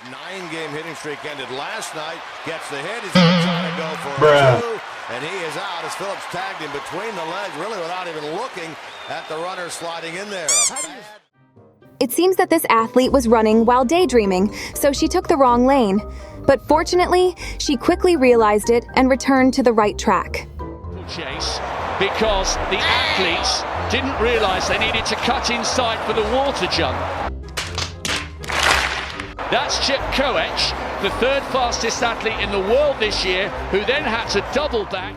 9-game hitting streak ended last night. Gets the hit. He's going to try to go for a 2. And he is out as Phillips tagged him between the legs, really without even looking at the runner sliding in there. It seems that this athlete was running while daydreaming, so she took the wrong lane. But fortunately, she quickly realized it and returned to the right track. Chase, because the athletes didn't realize they needed to cut inside for the water jump. That's Chip Koech, the third fastest athlete in the world this year, who then had to double back.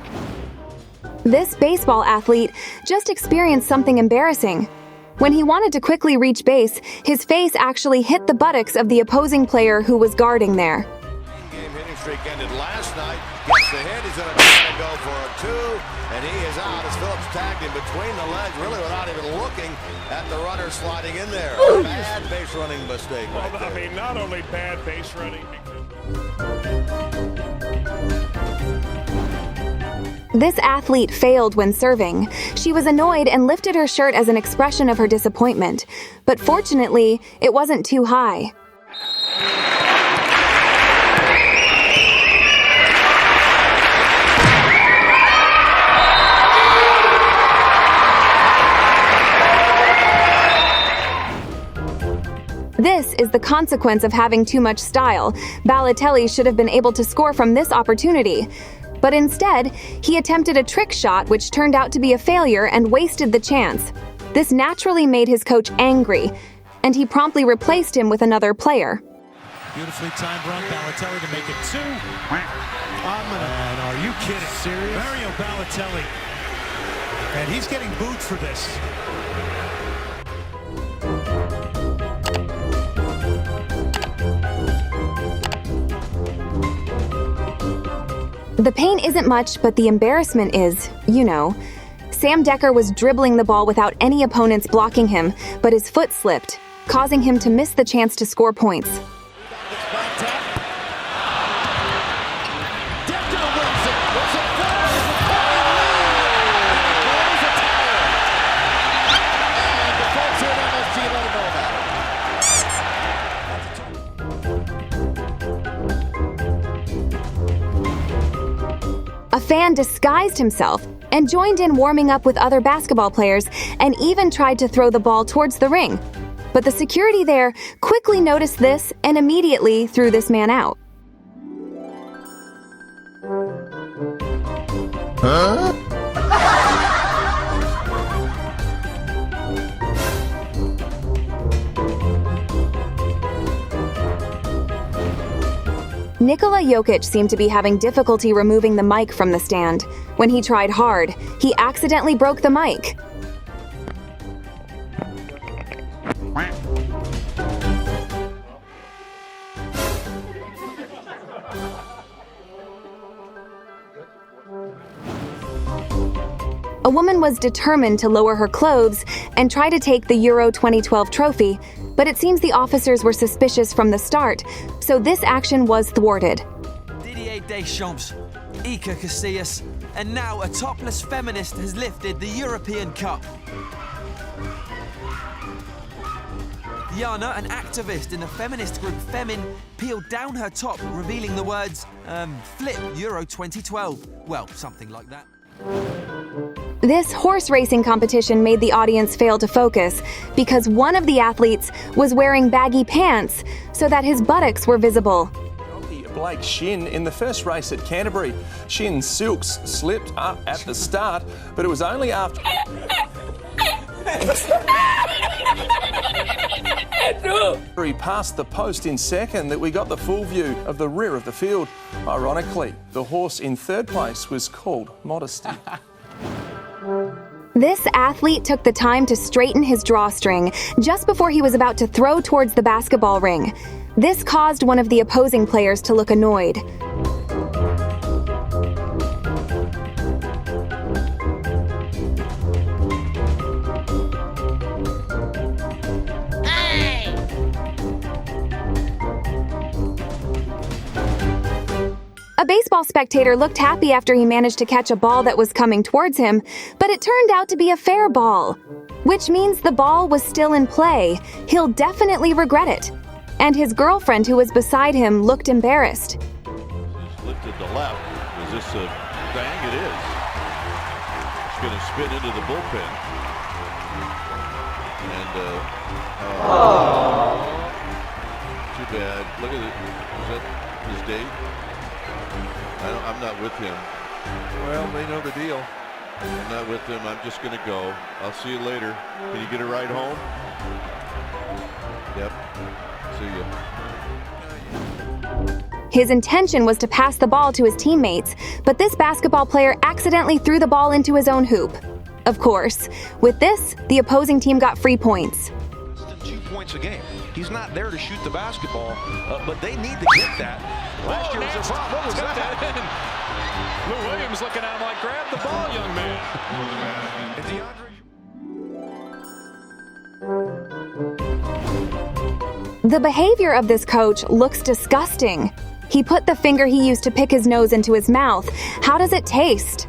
This baseball athlete just experienced something embarrassing. When he wanted to quickly reach base, his face actually hit the buttocks of the opposing player who was guarding there. Game hitting streak ended last night. Gets the hit. He's going to try to go for a 2. And he is out as Phillips tagged him between the legs, really without even looking at the runner sliding in there. Bad base running mistake right there. I mean, not only bad base running. This athlete failed when serving. She was annoyed and lifted her shirt as an expression of her disappointment. But fortunately, it wasn't too high. This is the consequence of having too much style. Balotelli should have been able to score from this opportunity. But instead, he attempted a trick shot which turned out to be a failure and wasted the chance. This naturally made his coach angry, and he promptly replaced him with another player. Beautifully timed run, Balotelli to make it 2. And are you kidding? Serious? Mario Balotelli. And he's getting booed for this. The pain isn't much, but the embarrassment is, you know. Sam Decker was dribbling the ball without any opponents blocking him, but his foot slipped, causing him to miss the chance to score points. A fan disguised himself and joined in warming up with other basketball players and even tried to throw the ball towards the ring. But the security there quickly noticed this and immediately threw this man out. Huh? Nikola Jokic seemed to be having difficulty removing the mic from the stand. When he tried hard, he accidentally broke the mic. A woman was determined to lower her clothes and try to take the Euro 2012 trophy, but it seems the officers were suspicious from the start, so this action was thwarted. Didier Deschamps, Iker Casillas, and now a topless feminist has lifted the European Cup. Jana, an activist in the feminist group Femin, peeled down her top, revealing the words, flip Euro 2012. Well, something like that. This horse racing competition made the audience fail to focus because one of the athletes was wearing baggy pants so that his buttocks were visible. Blake Shin in the first race at Canterbury. Shin's silks slipped up at the start, but it was only after he passed the post in second that we got the full view of the rear of the field. Ironically, the horse in third place was called Modesty. This athlete took the time to straighten his drawstring just before he was about to throw towards the basketball ring. This caused one of the opposing players to look annoyed. A baseball spectator looked happy after he managed to catch a ball that was coming towards him, but it turned out to be a fair ball, which means the ball was still in play. He'll definitely regret it. and his girlfriend who was beside him looked embarrassed. It's lifted to left. Is this a bang? It is. It's going to spin into the bullpen. And, too bad. Look at it. Is that his date? I'm not with him. Well, they know the deal. I'm not with him. I'm just going to go. I'll see you later. Can you get a ride home? Yep. See you. His intention was to pass the ball to his teammates, but this basketball player accidentally threw the ball into his own hoop. Of course, with this, the opposing team got free points. 2 points a game. He's not there to shoot the basketball, but they need to get that. Last year was a problem. What was that? Lou Williams looking at him like, grab the ball, young man. The behavior of this coach looks disgusting. He put the finger he used to pick his nose into his mouth. How does it taste?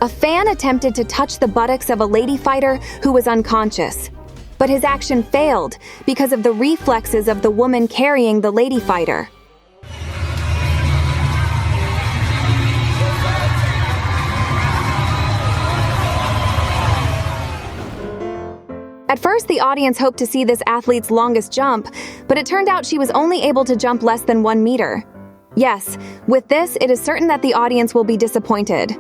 A fan attempted to touch the buttocks of a lady fighter who was unconscious. But his action failed because of the reflexes of the woman carrying the lady fighter. At first, the audience hoped to see this athlete's longest jump, but it turned out she was only able to jump less than 1 meter. Yes, with this, it is certain that the audience will be disappointed.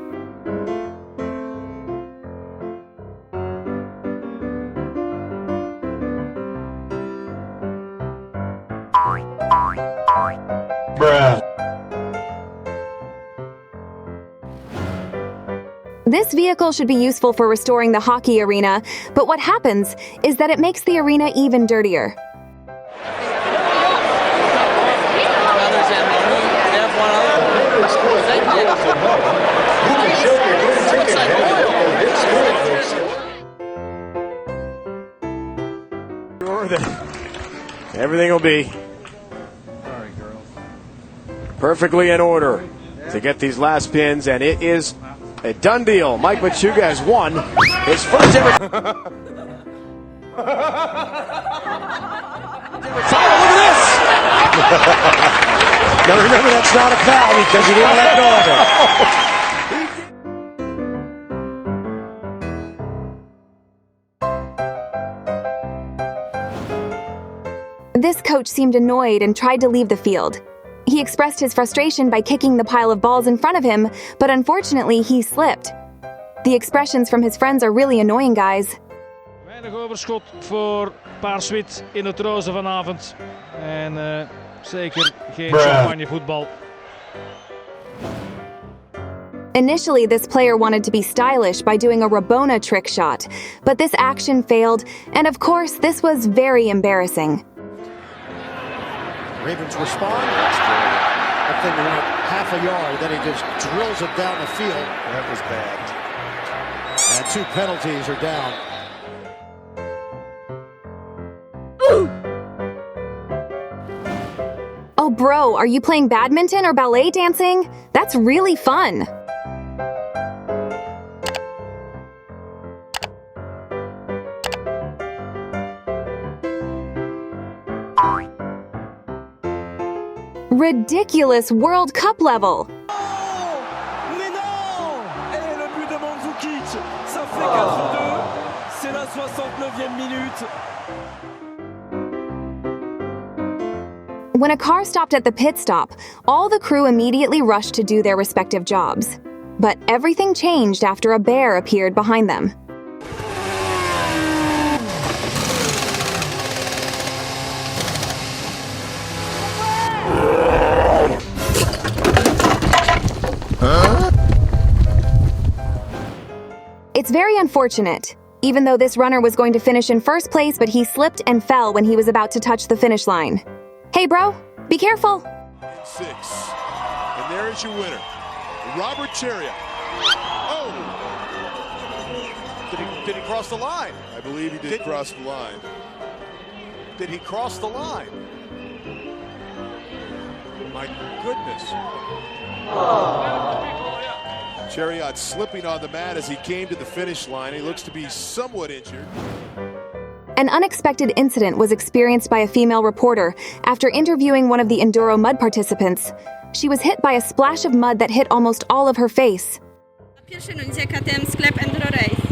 This vehicle should be useful for restoring the hockey arena, but what happens is that it makes the arena even dirtier. Everything will be perfectly in order to get these last pins, and it is a done deal. Mike Machuga has won his first ever. Foul, look at this! Now remember, that's not a foul because he didn't let go of it. This coach seemed annoyed and tried to leave the field. He expressed his frustration by kicking the pile of balls in front of him, but unfortunately he slipped. The expressions from his friends are really annoying, guys. Weinig overschot voor Paars-wit in het roze vanavond. En zeker geen champagnevoetbal. Initially, this player wanted to be stylish by doing a Rabona trick shot, but this action failed, and of course, this was very embarrassing. Ravens respond. That thing went half a yard, then he just drills it down the field. That was bad. And 2 penalties are down. Oh, bro, are you playing badminton or ballet dancing? That's really fun. Ridiculous World Cup level. Mais non! Et le but de Mandzukic, ça fait 4-2. C'est la 69e minute. When a car stopped at the pit stop, all the crew immediately rushed to do their respective jobs. But everything changed after a bear appeared behind them. It's very unfortunate, even though this runner was going to finish in first place, but he slipped and fell when he was about to touch the finish line. Hey, bro, be careful. 6. And there is your winner, Robert Cheria. Oh! Did he cross the line? I believe he did cross the line. Did he cross the line? My goodness. Chariot slipping on the mat as he came to the finish line. He looks to be somewhat injured. An unexpected incident was experienced by a female reporter after interviewing one of the enduro mud participants. She was hit by a splash of mud that hit almost all of her face. Pierwszej rundzie KTM sklep Enduro Race.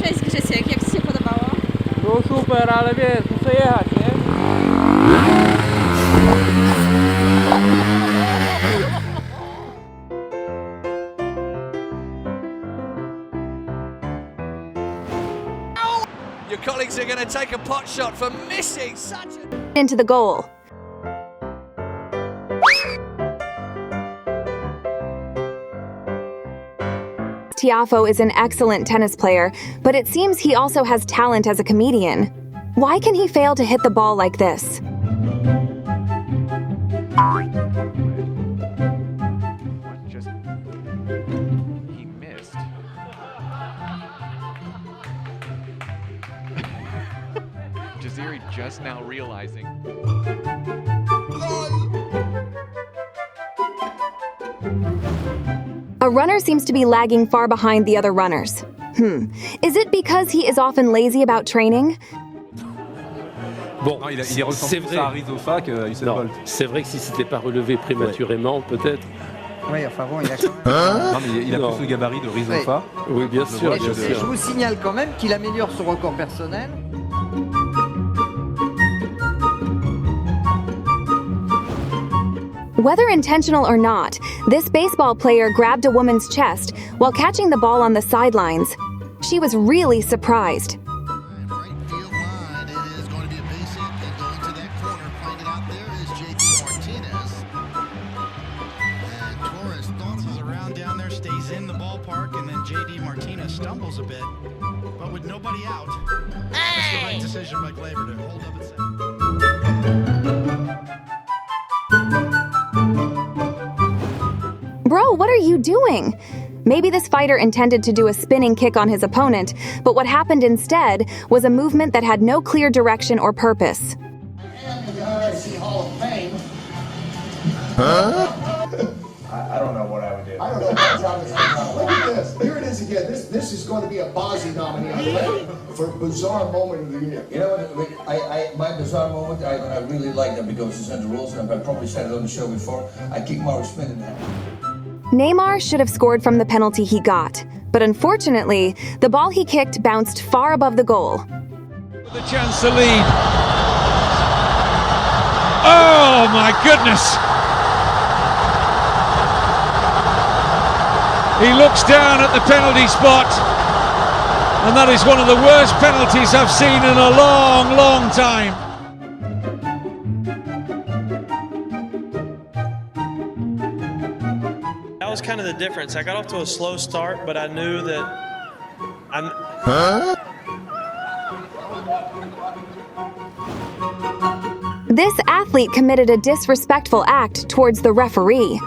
Cześć Grzesiek, jak Ci się podobało? Było super, ale wiesz, muszę jechać, nie? Your colleagues are going to take a pot shot for missing such a... Into the goal. Tiafoe is an excellent tennis player, but it seems he also has talent as a comedian. Why can he fail to hit the ball like this? He missed. Jaziri just now realizing. A runner seems to be lagging far behind the other runners. Is it because he is often lazy about training? Bon, c'est vrai. Ça arrive au fac, non, c'est vrai que si c'était pas relevé prématurément, peut-être. Oui, enfin bon, il a quand même... Non, mais il a plus le gabarit de Rizofa. Oui, bien sûr, bien sûr. Je vous signale quand même qu'il améliore son record personnel. Whether intentional or not, this baseball player grabbed a woman's chest while catching the ball on the sidelines. She was really surprised. Stumbles a bit, but with nobody out, it's the right decision by Glaber to hold up and set. Bro, what are you doing? Maybe this fighter intended to do a spinning kick on his opponent, but what happened instead was a movement that had no clear direction or purpose. Hall of Fame. Huh? I don't know what I would do. I don't know what job it's on. Look at this. Here it is again. This is going to be a Bozzy nominee for Bizarre Moment of the Year. You know what? My bizarre moment, I really like that because it's in the rules, and I probably said it on the show before. I kicked Mark Smith in that. Neymar should have scored from the penalty he got, but unfortunately, the ball he kicked bounced far above the goal. The chance to lead. Oh my goodness! He looks down at the penalty spot, and that is one of the worst penalties I've seen in a long, long time. That was kind of the difference. I got off to a slow start, but I knew that This athlete committed a disrespectful act towards the referee.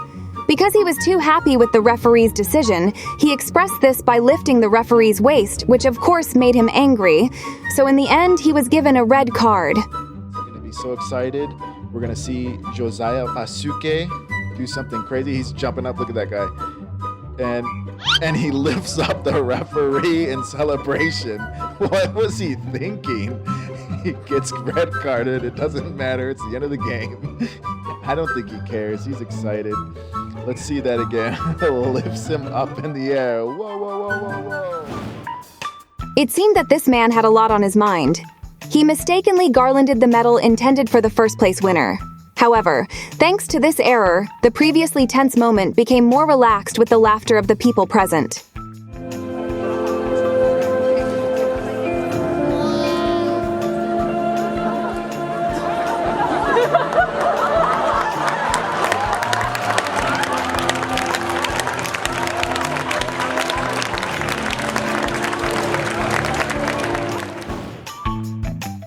Because he was too happy with the referee's decision, he expressed this by lifting the referee's waist, which of course made him angry. So in the end, he was given a red card. We're going to be so excited. We're going to see Josiah Fasuke do something crazy. He's jumping up. Look at that guy. And he lifts up the referee in celebration. What was he thinking? He gets red carded. It doesn't matter. It's the end of the game. I don't think he cares. He's excited. Let's see that again. Lifts him up in the air. Whoa, whoa, whoa, whoa, whoa. It seemed that this man had a lot on his mind. He mistakenly garlanded the medal intended for the first place winner. However, thanks to this error, the previously tense moment became more relaxed with the laughter of the people present.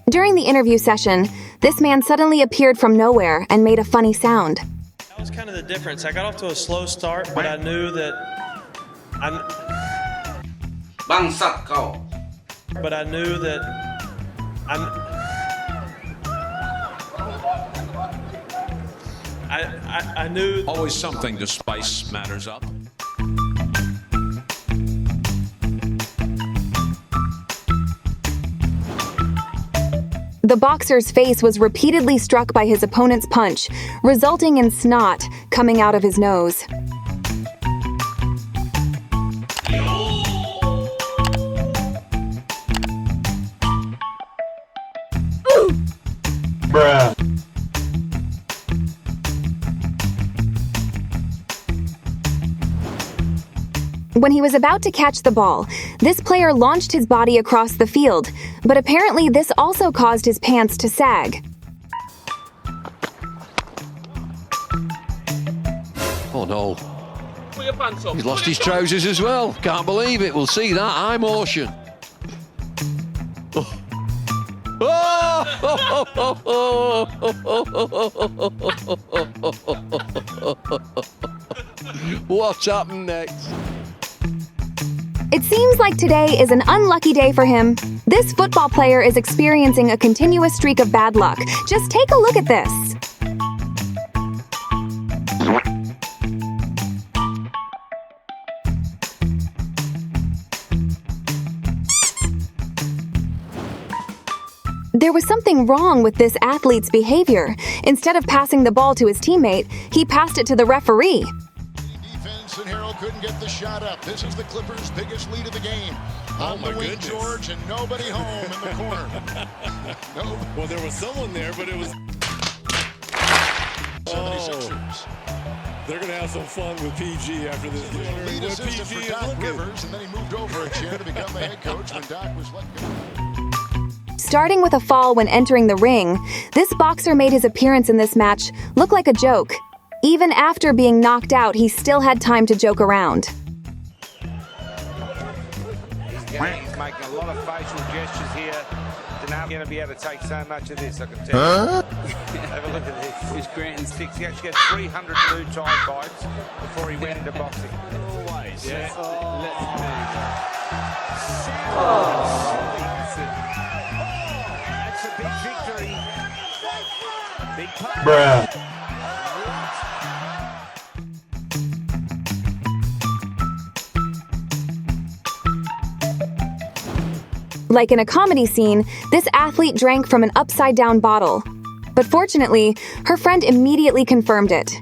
During the interview session, this man suddenly appeared from nowhere and made a funny sound. that was kind of the difference. I got off to a slow start, but I knew that I knew always something to spice matters up. The boxer's face was repeatedly struck by his opponent's punch, resulting in snot coming out of his nose. Bruh. When he was about to catch the ball, this player launched his body across the field, but apparently this also caused his pants to sag. Oh no. He's lost his trousers as well. Can't believe it. We'll see that eye motion. What's happened next? It seems like today is an unlucky day for him. This football player is experiencing a continuous streak of bad luck. Just take a look at this. There was something wrong with this athlete's behavior. Instead of passing the ball to his teammate, he passed it to the referee. Defense, and Harrell couldn't get the shot up. This is the Clippers' biggest lead of the game. Oh On the wing, George, and nobody home in the corner. No. Well, there was someone there, but it was... 76ers. They're going to have some fun with PG after this. Lead assistant for Doc Rivers, and then he moved over a chair to become the head coach when Doc was let go. Starting with a fall when entering the ring, this boxer made his appearance in this match look like a joke. Even after being knocked out, he still had time to joke around. He's making a lot of facial gestures here. They're not going to be able to take so much of this, I can tell you. Have a look at this. He's granting 6. He actually got 300 blue tie fights before he went into boxing. Always. Yeah. That's a big victory. Big part. Bruh. Like in a comedy scene, this athlete drank from an upside-down bottle. But fortunately, her friend immediately confirmed it.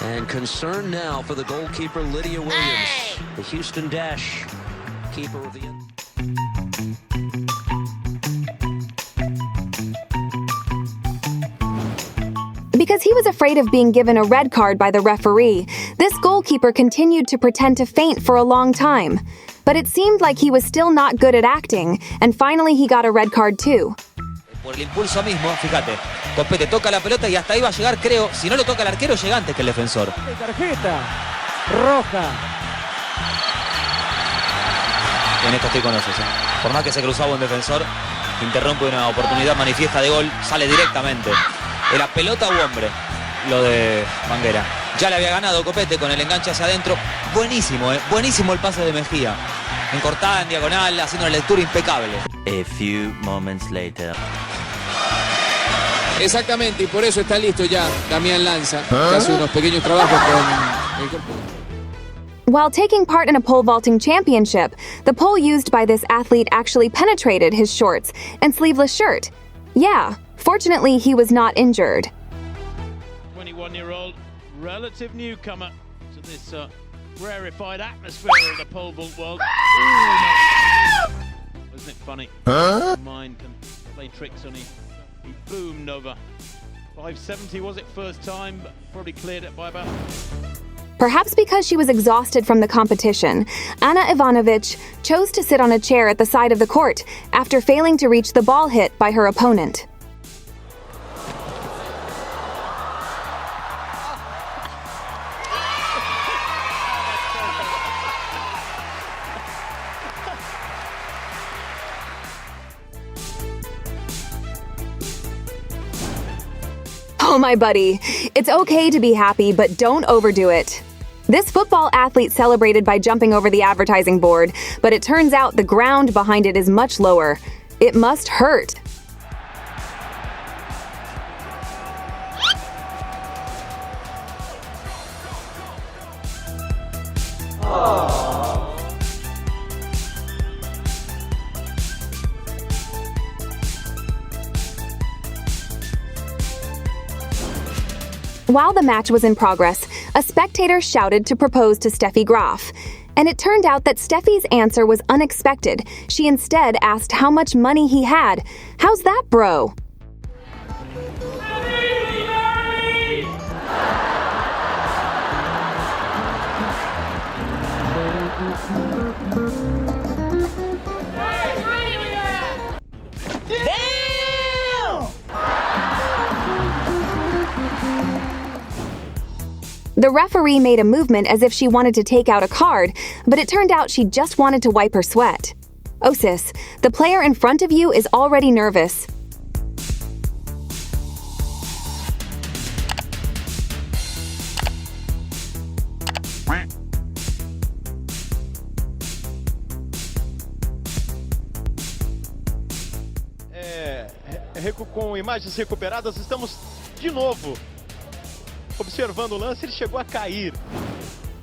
And concern now for the goalkeeper, Lydia Williams, the Houston Dash, keeper of the... Because he was afraid of being given a red card by the referee, this goalkeeper continued to pretend to faint for a long time. But it seemed like he was still not good at acting, and finally he got a red card too. Por el impulso mismo, fíjate, Compete toca la pelota y hasta ahí va a llegar, creo, si no lo toca el arquero, llega antes que el defensor. Tarjeta roja. En esto estoy con ellos, Por más que se cruzaba un defensor, interrumpe una oportunidad manifiesta de gol, sale directamente. ¿Era pelota u hombre? Lo de Manguera. Ya le había ganado Copete con el enganche hacia adentro. Buenísimo, buenísimo el pase de Mejía. En cortada, en diagonal, haciendo una lectura impecable. A few moments later. Exactamente, y por eso está listo ya Damián Lanza, que hace unos pequeños trabajos con el cuerpo. While taking part in a pole vaulting championship, the pole used by this athlete actually penetrated his shorts and sleeveless shirt. Yeah, fortunately he was not injured. 21-year-old relative newcomer to this rarefied atmosphere of the pole vault world. Ooh, no. Wasn't it funny? Mind can play tricks on him. He boomed over 570, was it first time, but probably cleared it by about... Perhaps because she was exhausted from the competition, Anna Ivanovic chose to sit on a chair at the side of the court after failing to reach the ball hit by her opponent. Oh, my buddy, it's okay to be happy, but don't overdo it. This football athlete celebrated by jumping over the advertising board, but it turns out the ground behind it is much lower. It must hurt. While the match was in progress, a spectator shouted to propose to Steffi Graf. And it turned out that Steffi's answer was unexpected. She instead asked how much money he had. How's that, bro? The referee made a movement as if she wanted to take out a card, but it turned out she just wanted to wipe her sweat. Oh sis, the player in front of you is already nervous. Com imagens recuperadas, estamos de novo observando o lance, ele chegou a cair.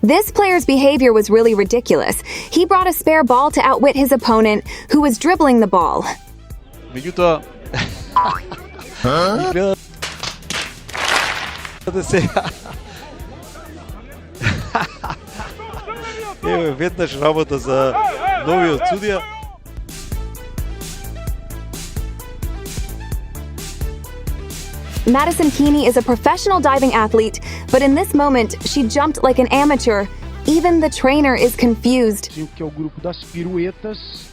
This player's behavior was really ridiculous. He brought a spare ball to outwit his opponent, who was dribbling the ball. Minuto. Evo, vednaš работа за новиот судија. Madison Keeney is a professional diving athlete, but in this moment, she jumped like an amateur. Even the trainer is confused. Que é o grupo das piruetas.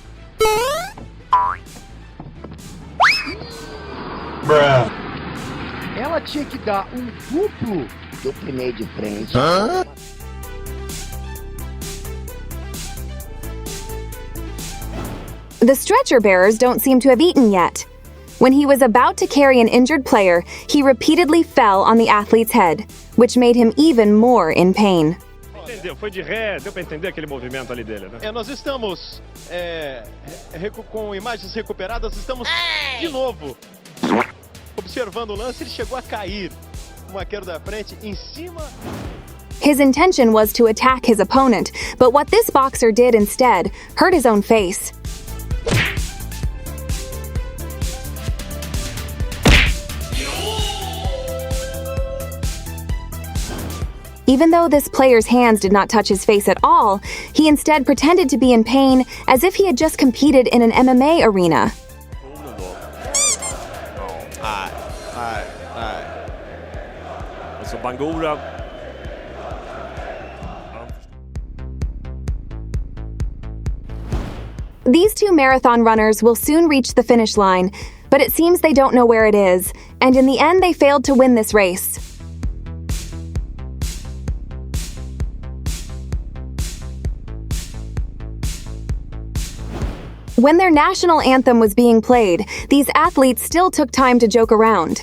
Ela tinha que dar duplo pneu de frente. The stretcher bearers don't seem to have eaten yet. When he was about to carry an injured player, he repeatedly fell on the athlete's head, which made him even more in pain. Entendeu? Foi de ré, deu para entender aquele movimento ali dele, né? Nós estamos com imagens recuperadas, estamos de novo observando o lance, ele chegou a cair. Um arqueiro da frente em cima. His intention was to attack his opponent, but what this boxer did instead hurt his own face. Even though this player's hands did not touch his face at all, he instead pretended to be in pain as if he had just competed in an MMA arena. These two marathon runners will soon reach the finish line, but it seems they don't know where it is, and in the end they failed to win this race. When their national anthem was being played, these athletes still took time to joke around.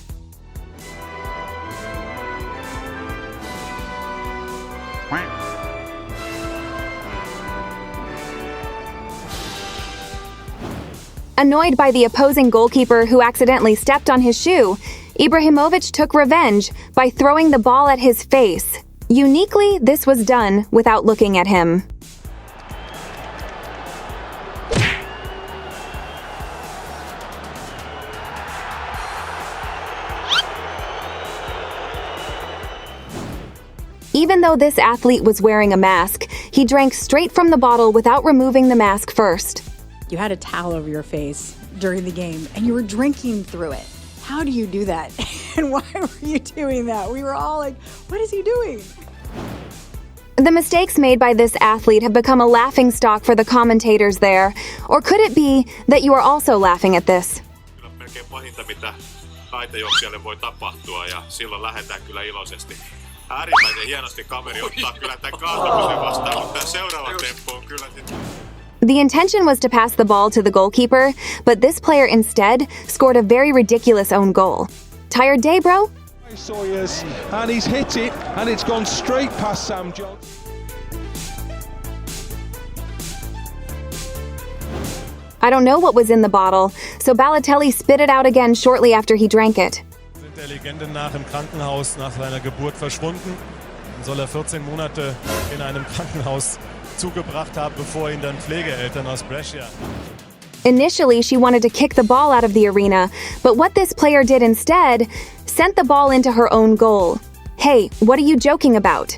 Annoyed by the opposing goalkeeper who accidentally stepped on his shoe, Ibrahimovic took revenge by throwing the ball at his face. Uniquely, this was done without looking at him. Even though this athlete was wearing a mask, he drank straight from the bottle without removing the mask first. You had a towel over your face during the game, and you were drinking through it. How do you do that? And why were you doing that? We were all like, what is he doing? The mistakes made by this athlete have become a laughingstock for the commentators there. Or could it be that you are also laughing at this? Melkein pahinta, mitä taitejuoksijalle voi tapahtua, ja silloin lähdetään kyllä iloisesti. Äärimmäisen hienosti kaveri ottaa kyllä tämän kaatumisen vastaan, mutta tämä seuraava temppu on kyllä sitten. The intention was to pass the ball to the goalkeeper, but this player instead scored a very ridiculous own goal. Tired day, bro? Sawyers, and he's hit it, and it's gone straight past Sam John. I don't know what was in the bottle, so Balotelli spit it out again shortly after he drank it. Sind der Legende nach im Krankenhaus nach seiner Geburt verschwunden. Dann soll 14 Monate in einem Krankenhaus zugebracht haben, bevor ihn dann Pflegeeltern aus Brescia. Initially, she wanted to kick the ball out of the arena, but what this player did instead sent the ball into her own goal. Hey, what are you joking about?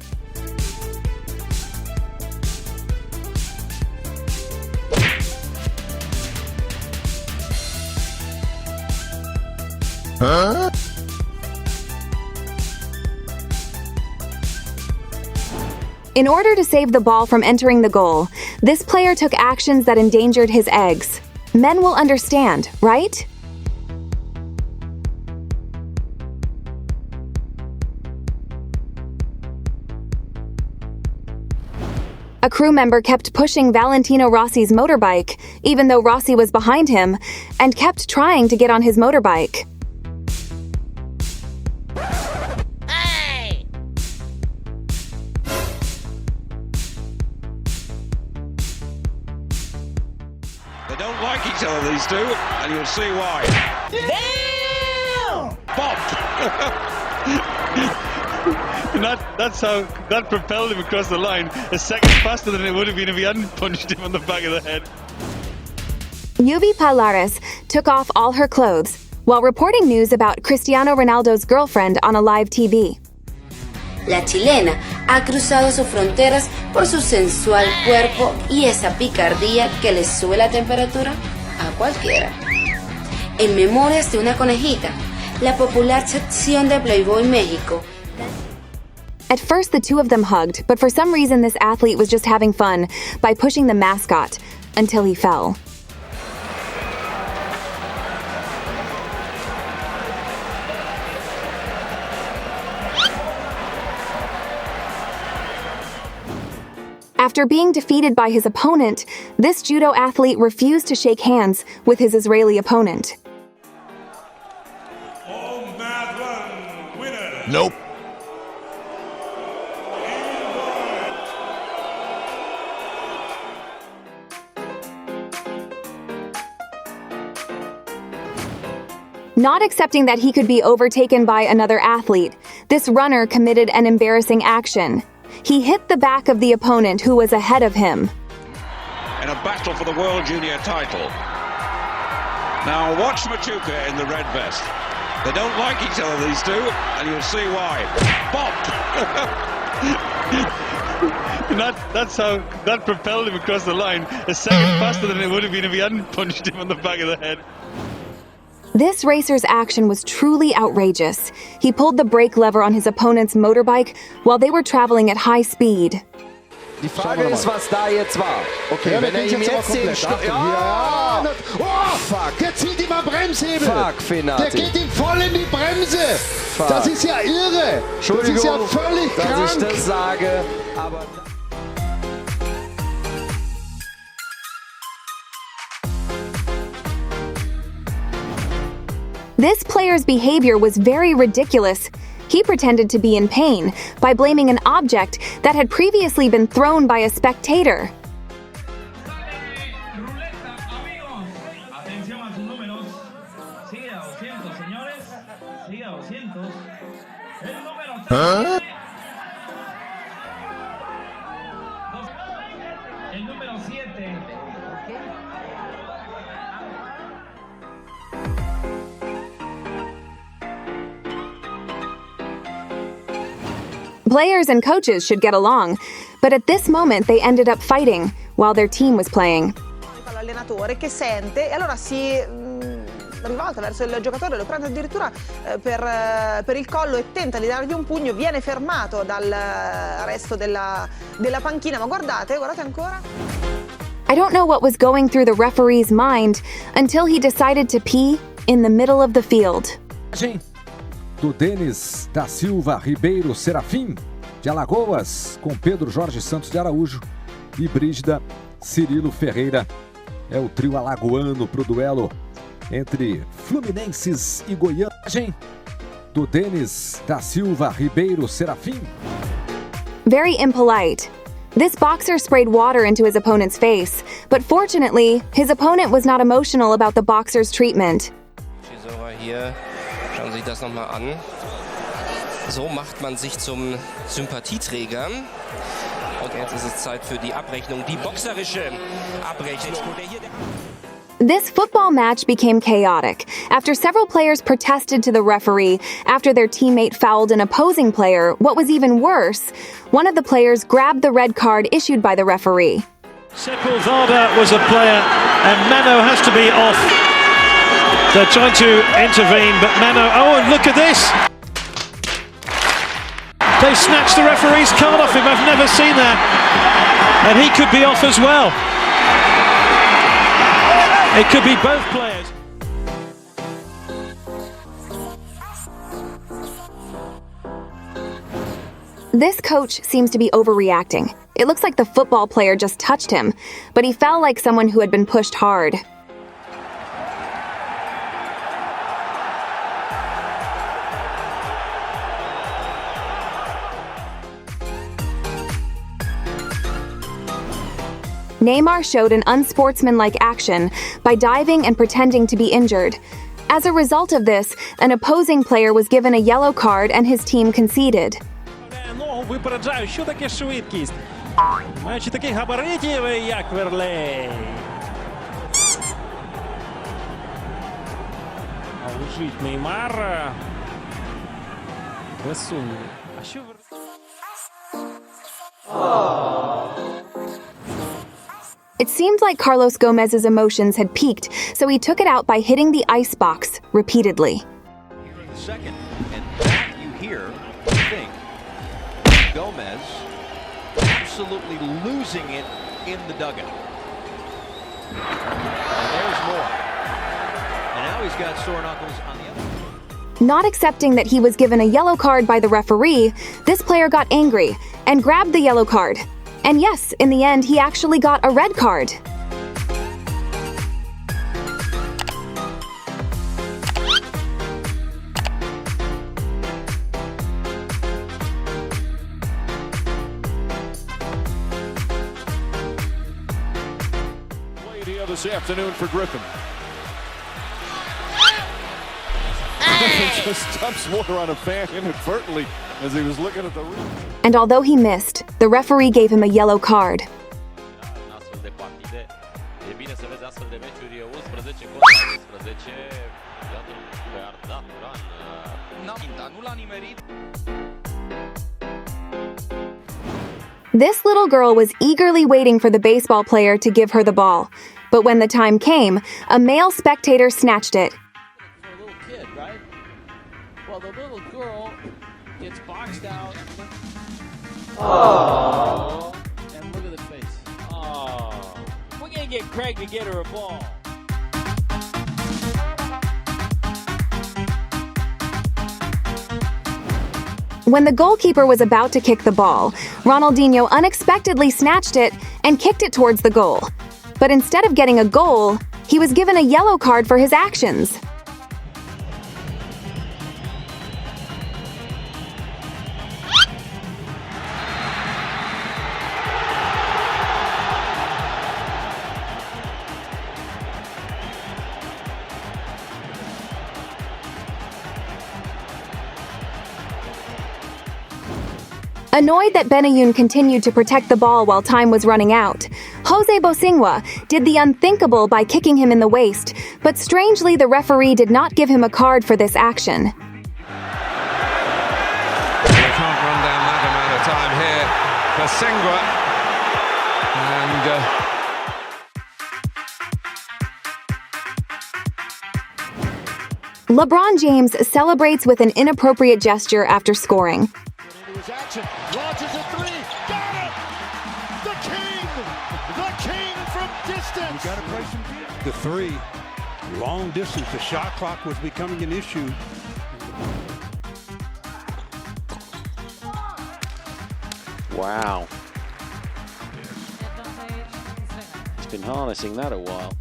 Huh? In order to save the ball from entering the goal, this player took actions that endangered his eggs. Men will understand, right? A crew member kept pushing Valentino Rossi's motorbike, even though Rossi was behind him, and kept trying to get on his motorbike. They don't like each other, these two, and you'll see why. Damn! Bopped! That propelled him across the line a second faster than it would have been if he hadn't punched him on the back of the head. Yuvi Palares took off all her clothes while reporting news about Cristiano Ronaldo's girlfriend on a live TV. La chilena ha cruzado sus fronteras por su sensual cuerpo y esa picardía que le sube la temperatura a cualquiera. En Memorias de una conejita, la popular sección de Playboy México. At first, the two of them hugged, but for some reason this athlete was just having fun by pushing the mascot until he fell. After being defeated by his opponent, this judo athlete refused to shake hands with his Israeli opponent. Nope. Not accepting that he could be overtaken by another athlete, this runner committed an embarrassing action. He hit the back of the opponent who was ahead of him. In a battle for the World Junior title. Now watch Machuca in the red vest. They don't like each other, these two, and you'll see why. Bopped! That propelled him across the line a second faster than it would have been if he hadn't punched him on the back of the head. This racer's action was truly outrageous. He pulled the brake lever on his opponent's motorbike while they were traveling at high speed. Die Frage ist, was da jetzt war. Okay, wenn ihm jetzt den Fuck. Der zieht ihm am Bremshebel. Fuck, Fenati. Der geht ihm voll in die Bremse. Fuck. Das ist ja irre. Das ist ja völlig krank. Dass ich das sage, aber... This player's behavior was very ridiculous. He pretended to be in pain by blaming an object that had previously been thrown by a spectator. Huh? Players and coaches should get along, but at this moment they ended up fighting while their team was playing. L'allenatore che sente e allora si rivolta verso il giocatore, lo prende addirittura per il collo e tenta di dargli un pugno, viene fermato dal resto della panchina, ma guardate ancora. I don't know what was going through the referee's mind until he decided to pee in the middle of the field. Do Denis da Silva Ribeiro Serafim, de Alagoas, com Pedro Jorge Santos de Araújo e Brígida Cirilo Ferreira. É o trio alagoano para o duelo entre Fluminenses e Goiânia. Do Denis da Silva Ribeiro Serafim. Very impolite. This boxer sprayed water into his opponent's face, but fortunately, his opponent was not emotional about the boxer's treatment. Hier, schauen Sie sich das nochmal an. So macht man sich zum Sympathieträger. Und jetzt ist es Zeit für die Abrechnung, die boxerische Abrechnung. This football match became chaotic after several players protested to the referee after their teammate fouled an opposing player. What was even worse, one of the players grabbed the red card issued by the referee. Sepulveda was a player, and Mano has to be off. They're trying to intervene, but Mano, oh, and look at this! They snatched the referee's card off him. I've never seen that. And he could be off as well. It could be both players. This coach seems to be overreacting. It looks like the football player just touched him, but he fell like someone who had been pushed hard. Neymar showed an unsportsmanlike action by diving and pretending to be injured. As a result of this, an opposing player was given a yellow card and his team conceded. Ногу випереджаю, що таке швидкість? Маючи таких габаритів, як Верлей. Лежить Неймар. Без сумніву. А що It seemed like Carlos Gomez's emotions had peaked, so he took it out by hitting the icebox repeatedly. Here in the second, and that you hear, you think, Gomez absolutely losing it in the dugout. And there's more. And now he's got sore knuckles on the other. Not accepting that he was given a yellow card by the referee, this player got angry and grabbed the yellow card. And yes, in the end, he actually got a red card. Played here this afternoon for Griffin. Just dumps water on a fan inadvertently as he was looking at the roof. And although he missed, the referee gave him a yellow card. This little girl was eagerly waiting for the baseball player to give her the ball. But when the time came, a male spectator snatched it. Well, the little girl gets boxed out. Oh. And look at the face. Oh. We're going to get Craig to get her a ball. When the goalkeeper was about to kick the ball, Ronaldinho unexpectedly snatched it and kicked it towards the goal. But instead of getting a goal, he was given a yellow card for his actions. Annoyed that Benayoun continued to protect the ball while time was running out, Jose Bosingwa did the unthinkable by kicking him in the waist, but strangely the referee did not give him a card for this action. They can't run down that amount of time And here. LeBron James celebrates with an inappropriate gesture after scoring. Action, launches a three, got it! The king from distance! You got to play some defense. The three, long distance, the shot clock was becoming an issue. Wow. He's been harnessing that a while.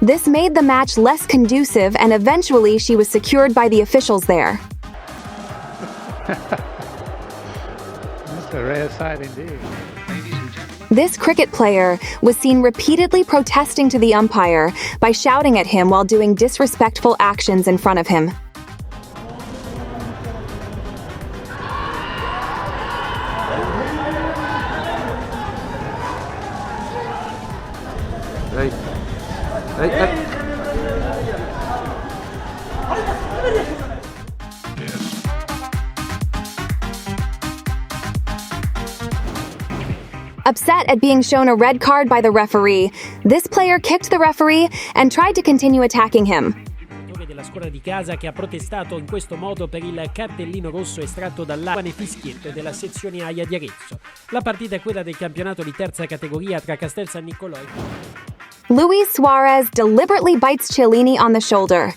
This made the match less conducive, and eventually she was secured by the officials there. That's a rare sight indeed. This cricket player was seen repeatedly protesting to the umpire by shouting at him while doing disrespectful actions in front of him. Upset at being shown a red card by the referee, this player kicked the referee and tried to continue attacking him. Della squadra di casa che ha protestato in questo modo per il cartellino rosso estratto dall'Ane Fischietto della sezione AIA di Arezzo. La partita è quella del campionato di terza categoria tra Castel San Nicolò e... Luis Suarez deliberately bites Chiellini on the shoulder.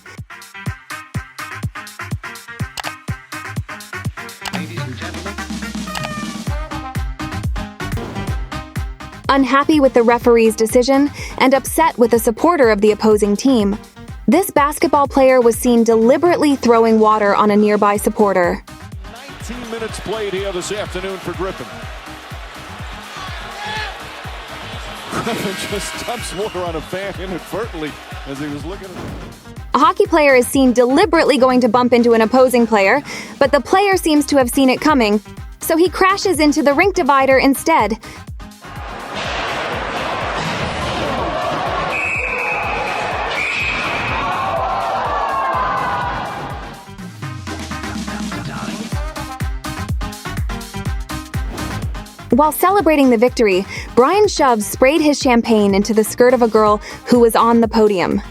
Unhappy with the referee's decision and upset with a supporter of the opposing team, this basketball player was seen deliberately throwing water on a nearby supporter. 19 minutes played here this afternoon for Griffin. Griffin just dumps water on a fan inadvertently as he was looking at it. A hockey player is seen deliberately going to bump into an opposing player, but the player seems to have seen it coming, so he crashes into the rink divider instead. While celebrating the victory, Brian Shove sprayed his champagne into the skirt of a girl who was on the podium.